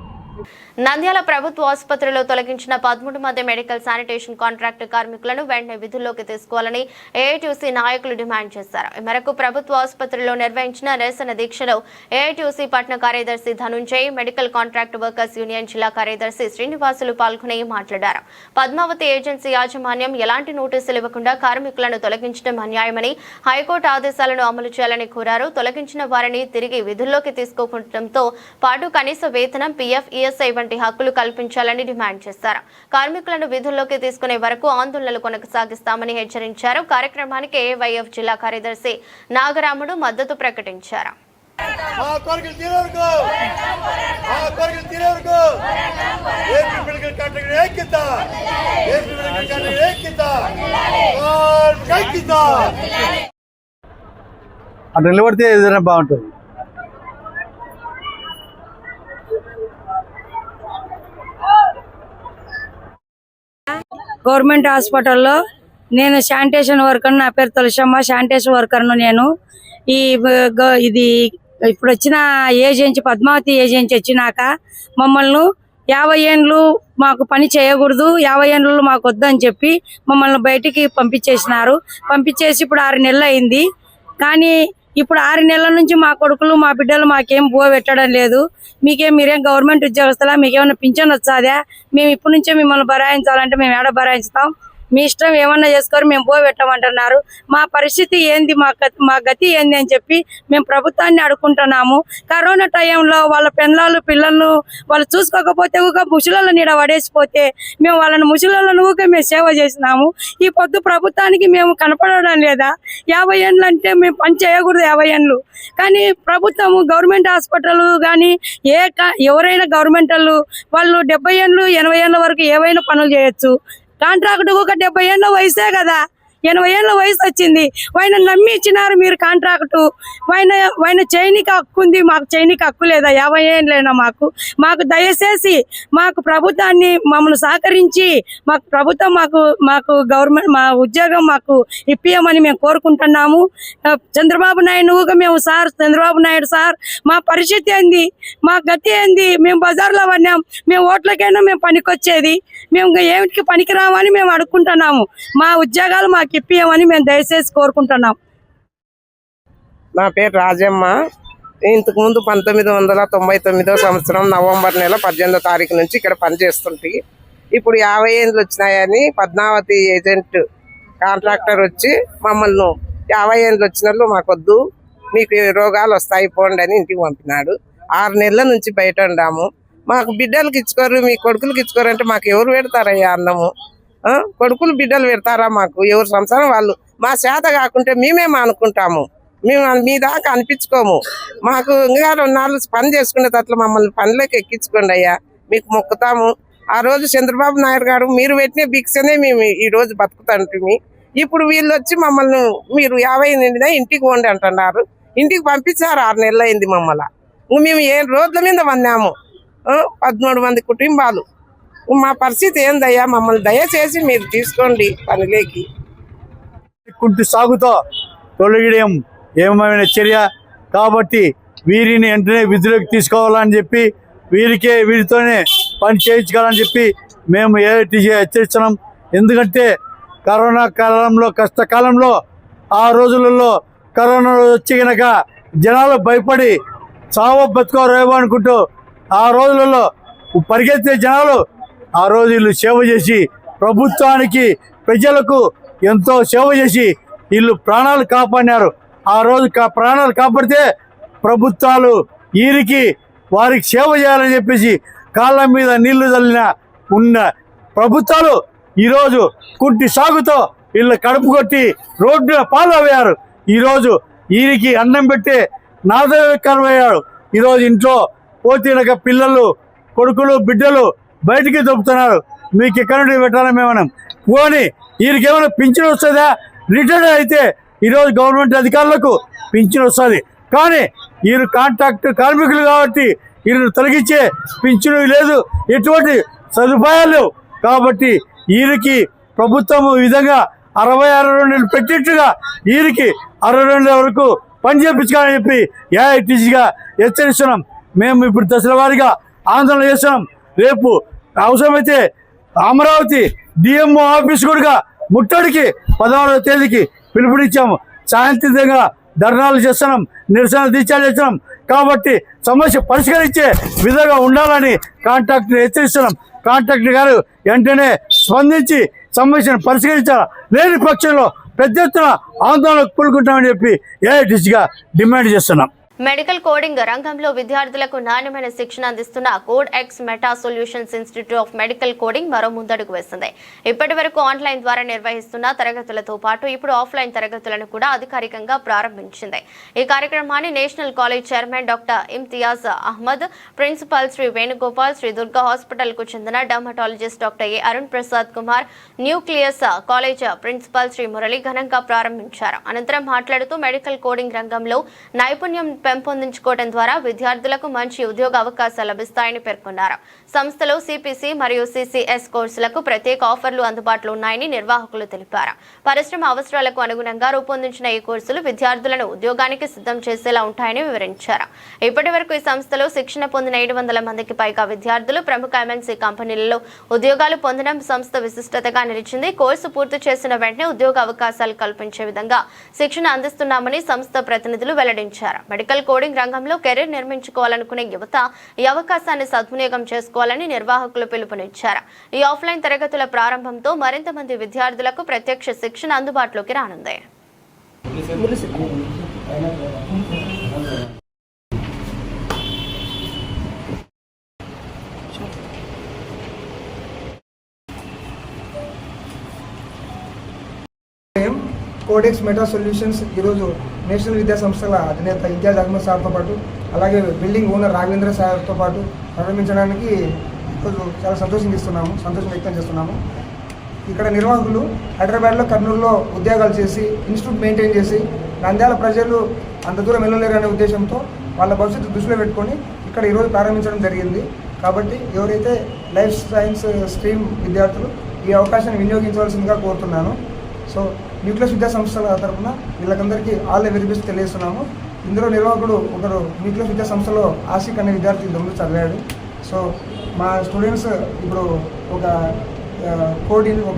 నంద్యాల ప్రభుత్వ ఆసుపత్రిలో తొలగించిన 13 మంది మెడికల్ శానిటేషన్ కాంట్రాక్ట్ కార్మికులను వెంటనే విధుల్లోకి తీసుకోవాలని ఏఐటీయూసీ నాయకులు డిమాండ్ చేశారు. ఈ మేరకు ప్రభుత్వ ఆసుపత్రిలో నిర్వహించిన నిరసన దీక్షలో ఏఐటీయూసీ పట్న కార్యదర్శి Dhananjay, medical contract workers union జిల్లా కార్యదర్శి శ్రీనివాసులు పాల్గొని మాట్లాడారు. పద్మావతి ఏజెన్సీ యాజమాన్యం ఎలాంటి నోటీసులు ఇవ్వకుండా కార్మికులను తొలగించడం అన్యాయమని, హైకోర్టు ఆదేశాలను అమలు చేయాలని కోరారు. తొలగించిన వారిని తిరిగి విధుల్లోకి తీసుకోవడంతో పాటు కనీస వేతనం, పీఎఫ్, ఈఎస్ఐ వంటి హక్కులు కల్పించాలని డిమాండ్ చేశారు. కార్మికులను విధుల్లోకి తీసుకునే వరకు ఆందోళనలు కొనసాగిస్తామని హెచ్చరించారు. కార్యక్రమానికి ఏవైఎఫ్ జిల్లా కార్యదర్శి నాగరాముడు మద్దతు ప్రకటించారు. అటు నిలబడితే ఏదైనా బాగుంటుంది. గవర్నమెంట్ హాస్పిటల్లో నేను శానిటేషన్ వర్కర్, నా పేరు తులసమ్మ, శానిటేషన్ వర్కర్ను నేను. ఇది ఇప్పుడు వచ్చిన ఏజెన్సీ, పద్మావతి ఏజెన్సీ వచ్చినాక మమ్మల్ని 50 ఏండ్లు మాకు పని చేయకూడదు, 50 ఏండ్లు మాకు వద్దని చెప్పి మమ్మల్ని బయటికి పంపించేసినారు. పంపించేసి ఇప్పుడు 6 నెలలు అయింది. కానీ ఇప్పుడు 6 నెలల నుంచి మా కొడుకులు, మా బిడ్డలు మాకేం బువ పెట్టడం లేదు. మీరేం గవర్నమెంట్ ఉద్యోగస్తులా, మీకేమైనా పింఛన్ వచ్చాదా? మేము ఇప్పటి నుంచే మిమ్మల్ని బరాయించాలంటే మేము ఏడ బరాయించుతాం? మీ ఇష్టం, ఏమన్నా చేసుకోరు, మేము బువ పెట్టమంటున్నారు. మా పరిస్థితి ఏంది, మా గతి ఏంది అని చెప్పి మేము ప్రభుత్వాన్ని అడుగుకుంటున్నాము. కరోనా టైంలో వాళ్ళ పెళ్ళాలు పిల్లలను వాళ్ళు చూసుకోకపోతే ముసలిళ్ళ నీడ పడేసిపోతే మేము వాళ్ళని ముసలిళ్ళను మేము సేవ చేసినాము. ఈ పొద్దు ప్రభుత్వానికి మేము కనపడడం లేదా? 50 ఏండ్లు అంటే మేము పని చేయకూడదు 50 ఏండ్లు. కానీ ప్రభుత్వము, గవర్నమెంట్ హాస్పిటల్ కానీ ఎవరైనా గవర్నమెంట్ వాళ్ళు 70 ఏండ్లు 80 ఏండ్ల వరకు ఏవైనా పనులు చేయొచ్చు. కాంట్రాక్ట్ ఒక 70 ఏళ్ళ వయసే కదా, 80 ఏళ్ళ వయసు వచ్చింది. ఆయన నమ్మి ఇచ్చినారు మీరు కాంట్రాక్టు. ఆయన చేయనికి హక్కు ఉంది, మాకు చేయనికి హక్కు లేదా? 50 ఏళ్ళైనా మాకు దయచేసి మాకు ప్రభుత్వాన్ని మమ్మల్ని సహకరించి ప్రభుత్వం మాకు గవర్నమెంట్ మా ఉద్యోగం మాకు ఇప్పియమని మేము కోరుకుంటున్నాము. చంద్రబాబు నాయుడు మేము సార్, చంద్రబాబు నాయుడు సార్, మా పరిస్థితి ఏంది, మా గతి ఏంది? మేము బజార్లో పడినాం, మేము ఓట్లకైనా మేము పనికొచ్చేది, మేము ఏమిటికి పనికిరామని మేము అడుక్కుంటున్నాము. మా ఉద్యోగాలు మాకు ఇప్పియమని మేము దయచేసి కోరుకుంటున్నాం. నా పేరు రాజమ్మ. ఇంతకుముందు 1999 సంవత్సరం నవంబర్ నెల 18వ తారీఖు నుంచి ఇక్కడ పనిచేస్తుంటే ఇప్పుడు 50 ఏళ్ళు వచ్చినాయని పద్మావతి ఏజెంట్ కాంట్రాక్టర్ వచ్చి మమ్మల్ని 50 ఏళ్ళు వచ్చినట్లు మాకొద్దు, మీకు రోగాలు వస్తాయి పోండి అని ఇంటికి పంపినాడు. 6 నెలల నుంచి బయట ఉండాము. మాకు బిడ్డలకి ఇచ్చుకోరు, మీ కొడుకులకి ఇచ్చుకోరు అంటే మాకు ఎవరు పెడతారయ్యా అన్నము? కొడుకులు బిడ్డలు పెడతారా? మాకు ఎవరు సంసారం వాళ్ళు. మా చేత కాకుంటే మేమే అనుకుంటాము, మేము మీ దాకా అనిపించుకోము. మాకు ఇంకా 2 నాళ్ళు పని చేసుకునేటట్లు మమ్మల్ని పనిలోకి ఎక్కించుకోండి అయ్యా, మీకు మొక్కుతాము. ఆ రోజు చంద్రబాబు నాయుడు గారు మీరు పెట్టిన భిక్షనే మేము ఈ రోజు బతుకుతుంటిమి. ఇప్పుడు వీళ్ళు వచ్చి మమ్మల్ని మీరు 50 నిండినా ఇంటికి పోండి అంటున్నారు. ఇంటికి పంపించారు. 6 నెలలు అయింది మమ్మల్ని. మేము 7 రోజుల మీద పన్నాము, 13 మంది కుటుంబాలు. మా పరిస్థితి ఏందయ్యా? మమ్మల్ని దయచేసి మీరు తీసుకోండి పనిలోకి. కుంటి సాగుతో తొలగిడం ఏమైనా చర్య కాబట్టి వీరిని వెంటనే విధులకు తీసుకోవాలని చెప్పి వీరితోనే పని చేయించుకోవాలని చెప్పి మేము ఏఐటీసీ హెచ్చరిస్తున్నాం. ఎందుకంటే కరోనా కాలంలో, కష్టకాలంలో, ఆ రోజులలో కరోనా వచ్చి కనుక జనాలు భయపడి చావో బతుకో రేవో అనుకుంటూ ఆ రోజులలో పరిగెత్తే జనాలు ఆ రోజు వీళ్ళు సేవ చేసి ప్రభుత్వానికి ప్రజలకు ఎంతో సేవ చేసి వీళ్ళు ప్రాణాలు కాపాడినారు. ఆ రోజు ప్రాణాలు కాపాడితే ప్రభుత్వాలు వీరికి వారికి సేవ చేయాలని చెప్పేసి కాళ్ళ మీద నీళ్లు చల్లిన ఉన్న ప్రభుత్వాలు ఈరోజు కుంటి సాగుతో వీళ్ళు కడుపు కొట్టి రోడ్డున పాలయ్యారు. ఈరోజు వీరికి అన్నం పెట్టే నాదకరమయ్యాడు. ఈరోజు ఇంట్లో పోతీనక పిల్లలు కొడుకులు బిడ్డలు బయటికి దొబ్బుతున్నారు. మీకు ఎక్కడి నుండి పెట్టాలని మేమనం పోని వీరికి ఏమైనా పింఛన్ వస్తుందా? రిటైర్డ్ అయితే ఈరోజు గవర్నమెంట్ అధికారులకు పింఛన్ వస్తుంది. కానీ వీరు కాంట్రాక్ట్ కార్మికులు కాబట్టి వీరిని తొలగించే పింఛను లేదు, ఎటువంటి సదుపాయాలు లేవు. కాబట్టి వీరికి ప్రభుత్వం ఈ విధంగా 60-62 నెలలు పెట్టినట్టుగా వీరికి 62 నెలల వరకు పని చేయించుకోవాలని చెప్పి ఏఐటీసీగా హెచ్చరిస్తున్నాం. మేము ఇప్పుడు దశల వారీగా ఆందోళన చేస్తున్నాం. రేపు అవసరమైతే అమరావతి డిఎంఓ ఆఫీస్ కూడా ముట్టడికి 16వ తేదీకి పిలుపునిచ్చాము. శాంతియుతంగా ధర్నాలు చేస్తున్నాం, నిరసన దీక్షలు చేస్తున్నాం. కాబట్టి సమస్య పరిష్కరించే విధంగా ఉండాలని కాంట్రాక్టర్ హెచ్చరిస్తున్నాం. కాంట్రాక్టర్ గారు వెంటనే స్పందించి సమస్యను పరిష్కరించాలి. లేని పక్షంలో పెద్ద ఎత్తున ఆందోళనకు పూనుకుంటామని చెప్పి ఏఐటీసీగా డిమాండ్ చేస్తున్నాం. మెడికల్ కోడింగ్ రంగంలో విద్యార్థులకు నాణ్యమైన శిక్షణ అందిస్తున్న code X meta solutions institute of medical coding మరో ముందడుగు వేసింది. ఇప్పటి వరకు ఆన్లైన్ ద్వారా నిర్వహిస్తున్న తరగతులతో పాటు ఇప్పుడు ఆఫ్లైన్ తరగతులను కూడా అధికారికంగా ప్రారంభించింది. ఈ కార్యక్రమాన్ని national college chairman doctor Imtiaz Ahmed, principal Shri Venugopal, Shri Durga hospital కు చెందిన dermatologist doctor A Arun Prasad Kumar, nucleus college principal Shri Murali ఘనంగా ప్రారంభించారు. అనంతరం మాట్లాడుతూ మెడికల్ కోడింగ్ రంగంలో నైపుణ్యం పెంపొందించుకోవడం ద్వారా విద్యార్థులకు మంచి ఉద్యోగ అవకాశాలు లభిస్తాయని పేర్కొన్నారు. సంస్థలో సిపిసి మరియు సిసిఎస్ కోర్సులకు ప్రత్యేక ఆఫర్లు అందుబాటులో ఉన్నాయని నిర్వాహకులు తెలిపారు. పరిశ్రమ అవసరాలకు అనుగుణంగా రూపొందించిన ఈ కోర్సులు విద్యార్థులను ఉద్యోగానికి సిద్ధం చేసేలా ఉంటాయని వివరించారు. ఇప్పటి వరకు ఈ సంస్థలో శిక్షణ పొందిన 700 మందికి పైగా విద్యార్థులు ప్రముఖ ఎంఎన్సీ కంపెనీలలో ఉద్యోగాలు పొందడం సంస్థ విశిష్టతగా నిలిచింది. కోర్సు పూర్తి చేసిన వెంటనే ఉద్యోగ అవకాశాలు కల్పించే విధంగా శిక్షణ అందిస్తున్నామని సంస్థ ప్రతినిధులు వెల్లడించారు. మెడికల్ కోడింగ్ రంగంలో కెరీర్ నిర్మించుకోవాలనుకునే యువత ఈ అవకాశాన్ని సద్వినియోగం చేసుకోవాలని నిర్వాహకులు పిలుపునిచ్చారు. ఈ ఆఫ్లైన్ తరగతుల ప్రారంభంతో మరింత మంది విద్యార్థులకు ప్రత్యక్ష శిక్షణ అందుబాటులోకి రానుంది. కోడెక్స్ మెటా సొల్యూషన్స్ ఈరోజు నేషనల్ విద్యా సంస్థల అధినేత ఇంతియాజ్ అహ్మద్ సార్తో పాటు అలాగే బిల్డింగ్ ఓనర్ రాఘవేంద్ర సార్తో పాటు ప్రారంభించడానికి ఈరోజు చాలా సంతోషం వ్యక్తం చేస్తున్నాము. ఇక్కడ నిర్వాహకులు హైదరాబాద్లో, కర్నూలులో ఉద్యోగాలు చేసి ఇన్స్టిట్యూట్ మెయింటైన్ చేసి నంద్యాల ప్రజలు అంత దూరం వెళ్ళలేరు అనే ఉద్దేశంతో వాళ్ళ భవిష్యత్తు దృష్టిలో పెట్టుకొని ఇక్కడ ఈరోజు ప్రారంభించడం జరిగింది. కాబట్టి ఎవరైతే లైఫ్ సైన్స్ స్ట్రీమ్ విద్యార్థులు ఈ అవకాశాన్ని వినియోగించవలసిందిగా కోరుతున్నాను. సో న్యూక్లియస్ విద్యా సంస్థల తరఫున వీళ్ళకందరికీ ఆల్ ది వెరీ బెస్ట్ తెలియజేస్తున్నాము. ఇందులో నిర్వాహకుడు ఒకరు న్యూక్లియస్ విద్యా సంస్థలో ఆసిక్ అనే విద్యార్థి ఇంతకుముందు చదివాడు. సో మా స్టూడెంట్స్ ఇప్పుడు ఒక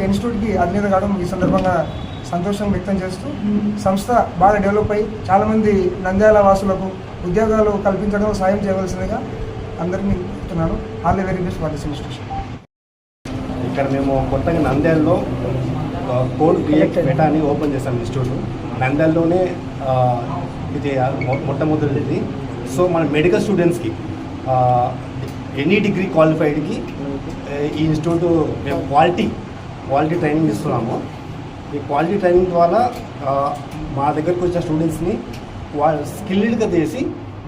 ఇన్స్టిట్యూట్కి అధినేత కావడం ఈ సందర్భంగా సంతోషం వ్యక్తం చేస్తూ సంస్థ బాగా డెవలప్ అయ్యి చాలామంది నంద్యాల వాసులకు ఉద్యోగాలు కల్పించడం సాయం చేయవలసిందిగా అందరినీ చెప్తున్నాను. All the very best for this institution. ఇక్కడ మేము కొత్తగా నంద్యాలలో కోడ్ క్రియేట్ మెటా అని ఓపెన్ చేశాం ఇన్స్టిట్యూట్. నంద్యాలలోనే ఇది మొట్టమొదటిది. సో మన మెడికల్ స్టూడెంట్స్కి ఎనీ డిగ్రీ క్వాలిఫైడ్కి ఈ ఇన్స్టిట్యూట్ మేము క్వాలిటీ ట్రైనింగ్ ఇస్తున్నాము. ఈ క్వాలిటీ ట్రైనింగ్ ద్వారా మా దగ్గరకు వచ్చిన స్టూడెంట్స్ని స్కిల్డ్గా చేసి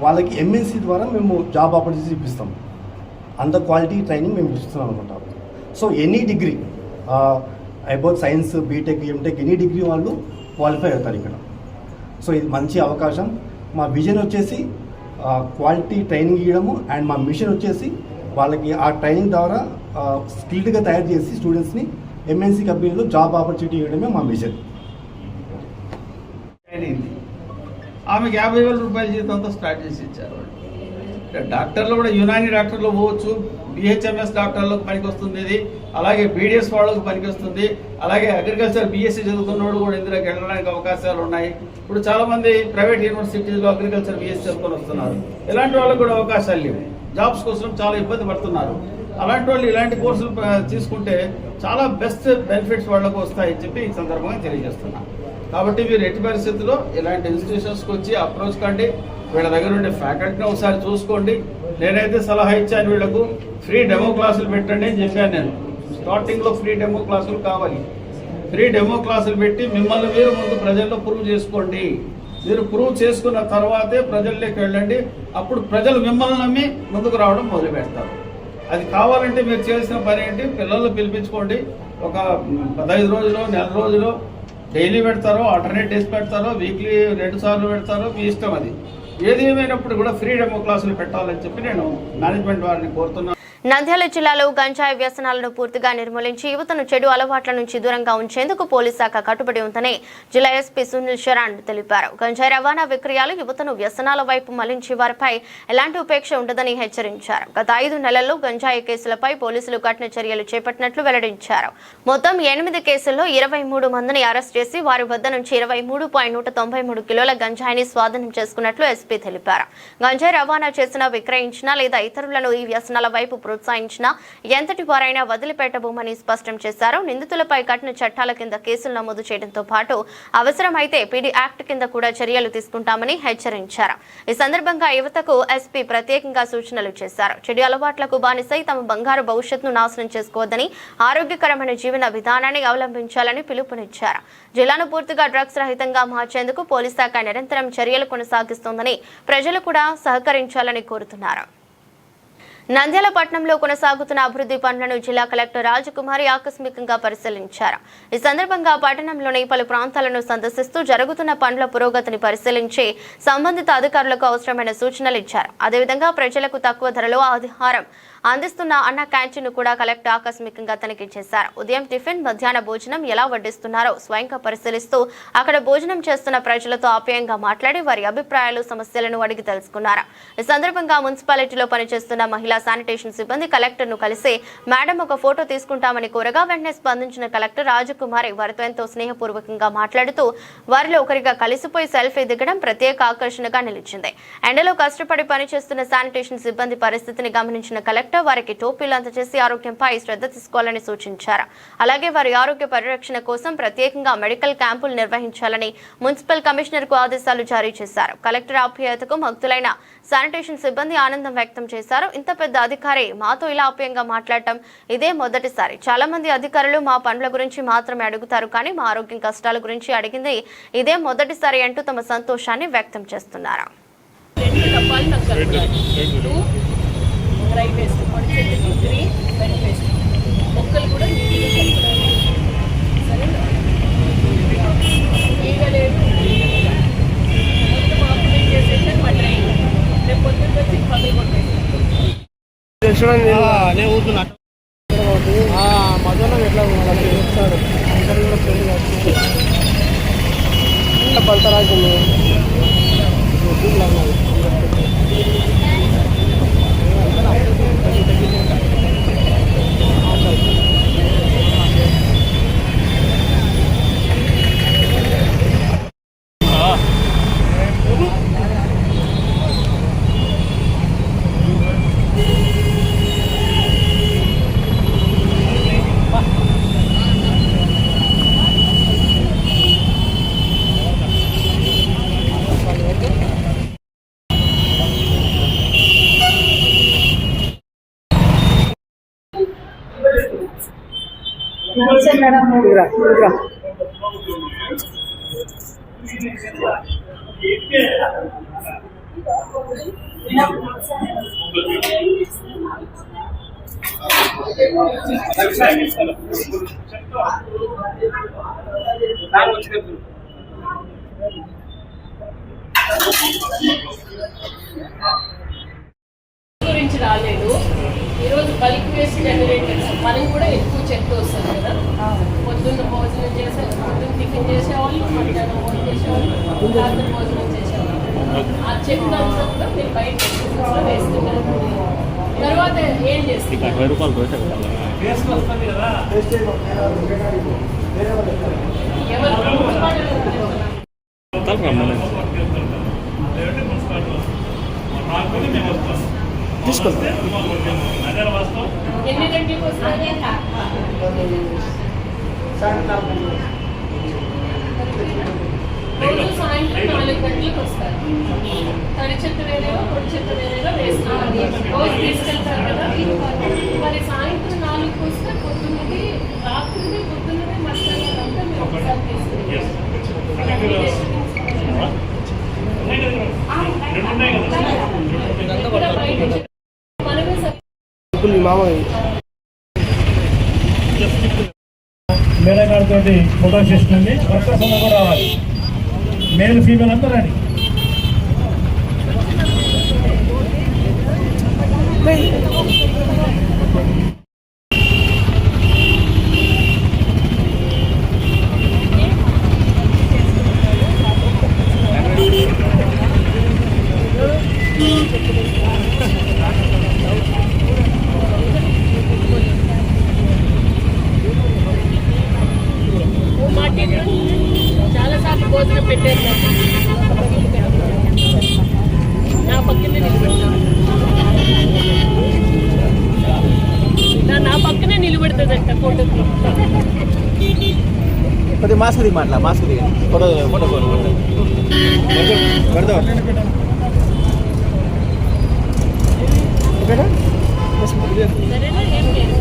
వాళ్ళకి ఎంఎన్సీ ద్వారా మేము జాబ్ ఆపర్చునిటీస్ ఇప్పిస్తాము. అంత క్వాలిటీ ట్రైనింగ్ మేము ఇస్తున్నాం అనుకుంటాం. So any degree about science, BTech, MTech any degree వాళ్ళు క్వాలిఫై అవుతారు ఇక్కడ. సో ఇది మంచి అవకాశం. మా విజన్ వచ్చేసి క్వాలిటీ ట్రైనింగ్ ఇవ్వడము అండ్ మా మిషన్ వచ్చేసి వాళ్ళకి ఆ ట్రైనింగ్ ద్వారా స్కిల్డ్గా తయారు చేసి స్టూడెంట్స్ని ఎంఎన్సీ కంపెనీలో జాబ్ ఆపర్చునిటీ ఇవ్వడమే మా మిషన్. ఆమెకి 50,000 రూపాయల జీతంతో స్టార్ట్ చేసి ఇచ్చారు. డాక్టర్లు కూడా యునాని డాక్టర్లు పోవచ్చు, బిహెచ్ఎంఎస్ డాక్టర్లకు పనికి వస్తుంది ఇది, అలాగే బీడిఎస్ వాళ్ళకు పనికి వస్తుంది, అలాగే అగ్రికల్చర్ బీఎస్సీ చదువుతున్నోడు కూడా ఇందులోకి వెళ్ళడానికి అవకాశాలు ఉన్నాయి. ఇప్పుడు చాలామంది ప్రైవేట్ యూనివర్సిటీలో అగ్రికల్చర్ బీఎస్సీ చదువుకొని వస్తున్నారు. ఇలాంటి వాళ్ళకు కూడా అవకాశాలు లేవు. జాబ్స్ కోసం చాలా ఇబ్బంది పడుతున్నారు. అలాంటి వాళ్ళు ఇలాంటి కోర్సులు తీసుకుంటే చాలా బెస్ట్ బెనిఫిట్స్ వాళ్ళకు వస్తాయని చెప్పి ఈ సందర్భంగా తెలియజేస్తున్నాను. కాబట్టి మీరు ఎట్టి పరిస్థితుల్లో ఇలాంటి ఇన్స్టిట్యూషన్స్కి వచ్చి అప్రోచ్ కండి, వీళ్ళ దగ్గర ఉండే ఫ్యాకల్టీని ఒకసారి చూసుకోండి. నేనైతే సలహా ఇచ్చాను, వీళ్ళకు ఫ్రీ డెమో క్లాసులు పెట్టండి అని చెప్పాను. నేను స్టార్టింగ్లో ఫ్రీ డెమో క్లాసులు కావాలి. ఫ్రీ డెమో క్లాసులు పెట్టి మిమ్మల్ని మీరు ముందు ప్రజల్లో ప్రూవ్ చేసుకోండి. మీరు ప్రూవ్ చేసుకున్న తర్వాతే ప్రజల్లోకి వెళ్ళండి. అప్పుడు ప్రజలు మిమ్మల్ని నమ్మి ముందుకు రావడం మొదలు పెడతారు. అది కావాలంటే మీరు చేసిన పని ఏంటి, పిల్లలు పిలిపించుకోండి. ఒక 15 రోజులు, నెల రోజులు డైలీ పెడతారో, ఆల్టర్నేట్ డేస్ పెడతారో, వీక్లీ 2 సార్లు పెడతారో, మీ ఇష్టం. అది ఏది ఏమైనప్పుడు కూడా ఫ్రీ డెమో క్లాసులు పెట్టాలని చెప్పి నేను మేనేజ్మెంట్ వారిని కోరుతున్నాను. నంద్యాల జిల్లాలో గంజాయి వ్యసనాలను పూర్తిగా నిర్మూలించి యువతను చెడు అలవాట్ల నుంచి దూరంగా ఉంచేందుకు పోలీస్ శాఖ కట్టుబడి ఉందని జిల్లా ఎస్పీ సునీల్ శరణ్ తెలిపారు. గంజాయి రవాణా విక్రయాలు యువతను వ్యసనాల వైపు మళ్లించి వారిపై ఎలాంటి ఉపేక్ష ఉండదని హెచ్చరించారు. గత 5 నెలల్లో గంజాయి కేసులపై పోలీసులు కఠిన చర్యలు చేపట్టినట్లు వెల్లడించారు. మొత్తం 8 కేసుల్లో 23 మందిని అరెస్ట్ చేసి వారి వద్ద నుంచి 23.193 కిలోల గంజాయిని స్వాధీనం చేసుకున్నట్లు ఎస్పీ తెలిపారు. గంజాయి రవాణా చేసినా, విక్రయించినా లేదా ఇతరులను ఈ వ్యసనాల వైపు ప్రోత్సహించినా ఎంతటి వారైనా వదిలిపెట్టబోమని స్పష్టం చేశారు. నిందితులపై కఠిన చట్టాల కింద కేసులు నమోదు చేయడంతో పాటు అవసరమైతే పీడీ యాక్ట్ కింద కూడా చర్యలు తీసుకుంటామని హెచ్చరించారు. ఈ సందర్భంగా యువతకు ఎస్పీ ప్రత్యేకంగా సూచనలు చేశారు. చెడు అలవాట్లకు బానిసై తమ బంగారు భవిష్యత్తును నాశనం చేసుకోవద్దని, ఆరోగ్యకరమైన జీవన విధానాన్ని అవలంబించాలని పిలుపునిచ్చారు. జిల్లాను పూర్తిగా డ్రగ్స్ రహితంగా మార్చేందుకు పోలీస్ శాఖ నిరంతరం చర్యలు కొనసాగిస్తోందని ప్రజలు కూడా సహకరించాలని కోరుతున్నారు. నంద్యాల పట్టణంలో కొనసాగుతున్న అభివృద్ధి పనులను జిల్లా కలెక్టర్ రాజకుమారి ఆకస్మికంగా పరిశీలించారు. ఈ సందర్భంగా పట్టణంలోని పలు ప్రాంతాలను సందర్శిస్తూ జరుగుతున్న పనుల పురోగతిని పరిశీలించి సంబంధిత అధికారులకు అవసరమైన సూచనలు ఇచ్చారు. అదేవిధంగా ప్రజలకు తక్కువ ధరలో ఆహారం అందిస్తున్న అన్న క్యాంటీన్ కూడా కలెక్టర్ ఆకస్మికంగా తనిఖీ చేశారు. ఉదయం టిఫిన్, మధ్యాహ్న భోజనం ఎలా వడ్డిస్తున్నారో స్వయంగా పరిశీలిస్తూ అక్కడ భోజనం చేస్తున్న ప్రజలతో ఆప్యాయంగా మాట్లాడి వారి అభిప్రాయాలు, సమస్యలను అడిగి తెలుసుకున్నారు. ఈ సందర్భంగా మున్సిపాలిటీలో పనిచేస్తున్న మహిళా శానిటేషన్ సిబ్బంది కలెక్టర్ ను కలిసి మేడం ఒక ఫోటో తీసుకుంటామని కోరగా వెంటనే స్పందించిన కలెక్టర్ రాజకుమారి వారితో ఎంతో స్నేహపూర్వకంగా మాట్లాడుతూ వారిలో ఒకరిగా కలిసిపోయి సెల్ఫీ దిగడం ప్రత్యేక ఆకర్షణగా నిలిచింది. ఎండలో కష్టపడి పనిచేస్తున్న శానిటేషన్ సిబ్బంది పరిస్థితిని గమనించిన కలెక్టర్ వారికి టోపీలు అందజేసి ఆరోగ్యంపై శ్రద్ధ తీసుకోవాలని సూచించారు. అలాగే వారి ఆరోగ్య పరిరక్షణ కోసం ప్రత్యేకంగా మెడికల్ క్యాంపులు నిర్వహించాలని మున్సిపల్ కమిషనర్ కు ఆదేశాలు జారీ చేశారు. కలెక్టర్ ఆప్యాయతకు భక్తులైన శానిటేషన్ సిబ్బంది ఆనందం వ్యక్తం చేశారు. ఇంత పెద్ద అధికారి మాతో ఇలా ఆప్యాయంగా మాట్లాడటం ఇదే మొదటిసారి. చాలా మంది అధికారులు మా పనుల గురించి మాత్రమే అడుగుతారు, కానీ మా ఆరోగ్యం కష్టాల గురించి అడిగింది ఇదే మొదటిసారి అంటూ తమ సంతోషాన్ని వ్యక్తం చేస్తున్నారు. మధ్యాహ్నం ఎట్లా పంతరాజు గురించి రాలేదు. ఈరోజు బల్క్ వేస్ట్ జనరేటర్స్ మనం కూడా ఎక్కువ చెత్త వస్తుంది కదా. పొద్దున్న భోజనం పొద్దున్న టిఫిన్ చేసేవాళ్ళు, మధ్యాహ్నం భోజనం చేసేవాళ్ళు, రాత్రి భోజనం చేసేవాళ్ళు. ఆ చెత్త అంతా కూడా మీరు బయట వేస్తున్నారు. తర్వాత ఏం చేస్తారు? తీసుకుంటాం. ఎన్ని గంటలకు వస్తారు? రోజు సాయంత్రం 4 గంటలకు వస్తారు. తడి చెత్త వేరేగా పొడి చెత్త వేరేగా వేసుకోవాలి. రోజు తీసుకెళ్తారు కదా, మరి సాయంత్రం 4కు వస్తే పొద్దున్నది రాత్రి పొద్దున్నది మధ్యాహ్నం అంతా మేము ఒకసారి తీసుకెళ్ళి మేడం గారితో ఫోటో సెషన్ అండి. వర్కర్స్ అందరూ కూడా రావాలి, మేల్ ఫీమేల్ అందరూ రండి. చాలా సార్లు భోజనం పెట్టారు. నా పక్కనే నిలబెడుతుందంట ఫోటో. కొద్దిగా మాస్క్ దిగి మాట్లా, మాస్క్ దిగి ఫోటో ఫోటో సరేనా? ఏం లేదు.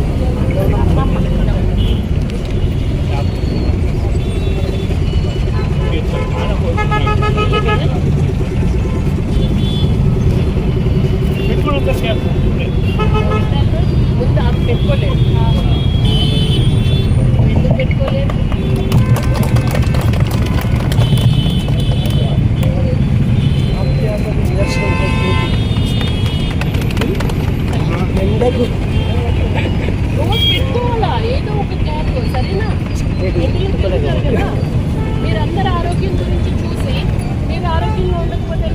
ముందు ఆమె పెట్టుకోలేదు. ఎందుకు పెట్టుకోలేదు? రోజు పెట్టుకోవాలా ఏదో ఒక క్యాప్, సరేనా? కదా మీరందరూ ఆరోగ్యం గురించి చూసి మీరు ఆరోగ్యంగా ఉండకపోతే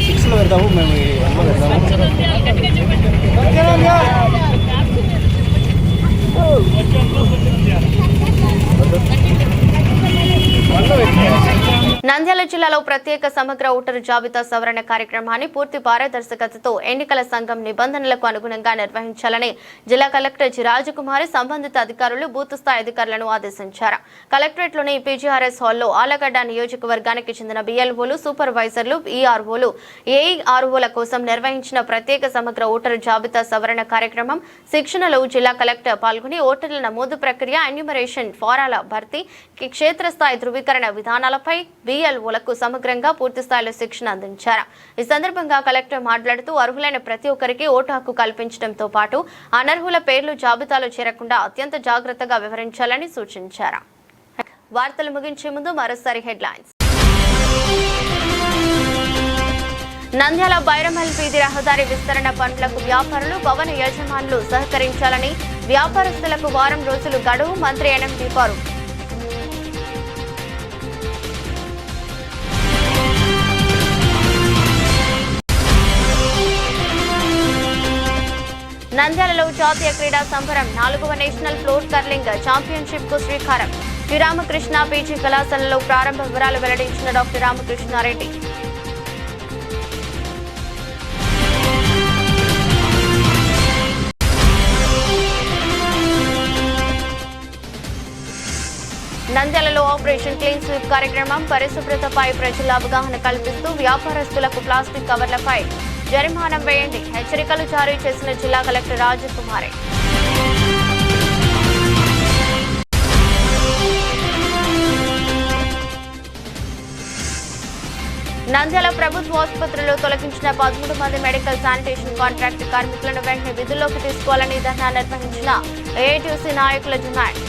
సిక్స్లో పెడతాము మేము, నంద్యాల జిల్లాలో ప్రత్యేక సమగ్ర ఓటరు జాబితా సవరణ కార్యక్రమాన్ని పూర్తి పారదర్శకతతో ఎన్నికల సంఘం నిబంధనలకు అనుగుణంగా నిర్వహించాలని జిల్లా కలెక్టర్ జి రాజకుమారి సంబంధిత అధికారులు బూత్ స్థాయి అధికారులను ఆదేశించారు. కలెక్టరేట్లోని పీజీఆర్ఎస్ హాల్లో ఆలగడ్డ నియోజకవర్గానికి చెందిన బిఎల్ఓలు, సూపర్వైజర్లు, ఈఆర్ఓలు, ఏఈఆర్ఓల కోసం నిర్వహించిన ప్రత్యేక సమగ్ర ఓటరు జాబితా సవరణ కార్యక్రమం శిక్షణలో జిల్లా కలెక్టర్ పాల్గొని ఓటర్ల నమోదు ప్రక్రియ, ఎన్యూమరేషన్ ఫారాల భర్తీ, క్షేత్రస్థాయి ధృవీకరణ విధానాలపై బిఎల్ఓలకు సమగ్రంగా పూర్తి స్థాయిలో శిక్షణ అందించారు. ఈ సందర్భంగా కలెక్టర్ మాట్లాడుతూ అర్హులైన ప్రతి ఒక్కరికి ఓటు హక్కు కల్పించడంతో పాటు అనర్హుల పేర్లు జాబితాలో చేరకుండా అత్యంత జాగ్రత్తగా వ్యవహరించాలని సూచించారు. వార్తలు ముగించే ముందు మరోసారి హెడ్లైన్స్. నంద్యాల బైరమల్ వీధి రహదారి విస్తరణ పనులకు వ్యాపారులు, భవన యజమానులు సహకరించాలని వ్యాపారస్తులకు వారం రోజులు గడువు మంత్రి ఎన్ఎండి ఫారూక్. నంద్యాలలో జాతీయ క్రీడా సంబరం 4వ నేషనల్ ఫ్లోర్ కర్లింగ్ ఛాంపియన్షిప్ కు శ్రీకారం. శ్రీరామకృష్ణ పీజీ కళాశాలలో ప్రారంభ వివరాలు వెల్లడించిన డాక్టర్ రామకృష్ణారెడ్డి. నంద్యాలలో ఆపరేషన్ క్లీన్ స్వీప్ కార్యక్రమం పరిశుభ్రతపై ప్రజల అవగాహన కల్పిస్తూ వ్యాపారస్తులకు ప్లాస్టిక్ కవర్లపై జరిమానా వేయండి హెచ్చరికలు జారీ చేసిన జిల్లా కలెక్టర్ రాజకుమారి. నంద్యాల ప్రభుత్వ ఆసుపత్రిలో తొలగించిన 13 మంది మెడికల్ శానిటేషన్ కాంట్రాక్ట్ కార్మికులను వెంటనే విధుల్లోకి తీసుకోవాలని ధర్నా నిర్వహించిన ఏఐటీయూసీ నాయకుల డిమాండ్.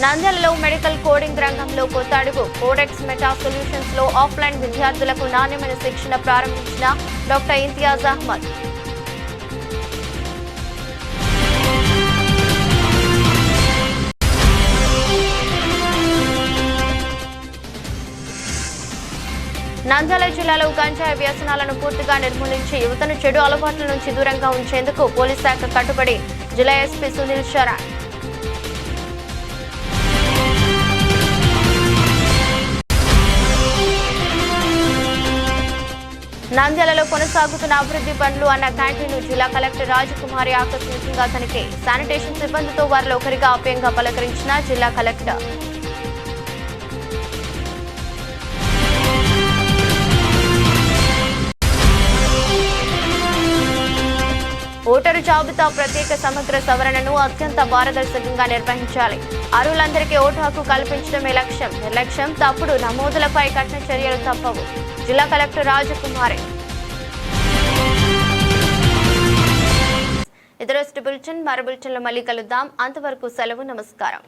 నంద్యాలలో మెడికల్ కోడింగ్ రంగంలో కొత్త అడుగు. కోడెక్స్ మెటా సొల్యూషన్స్ లో ఆఫ్లైన్ విద్యార్థులకు నాణ్యమైన శిక్షణ ప్రారంభించిన డాక్టర్ ఇంతియాజ్ అహ్మద్. నంద్యాల జిల్లాలో గంజాయి వ్యసనాలను పూర్తిగా నిర్మూలించి యువతను చెడు అలవాట్ల నుంచి దూరంగా ఉంచేందుకు పోలీస్ శాఖ కట్టుబడి. జిల్లా ఎస్పీ సునీల్ శరణ్. నంద్యాలలో కొనసాగుతున్న అభివృద్ధి పనులు అన్న క్యాంటీన్ను జిల్లా కలెక్టర్ రాజకుమారి ఆకస్మికంగా తనిఖీ. శానిటేషన్ సిబ్బందితో వారిలో ఒకరిగా ఆప్యాయంగా పలకరించిన జిల్లా కలెక్టర్. ఓటరు జాబితా ప్రత్యేక సమగ్ర సవరణను అత్యంత పారదర్శకంగా నిర్వహించాలి. అర్హులందరికీ ఓటు హక్కు కల్పించడమే లక్ష్యం. నిర్లక్ష్యం, తప్పుడు నమోదులపై కఠిన చర్యలు తప్పవు. జిల్లా కలెక్టర్ రాజకుమారి. ఇతర బులెటిన్ మరో బులెటిన్లో మళ్ళీ కలుద్దాం. అంతవరకు సెలవు. నమస్కారం.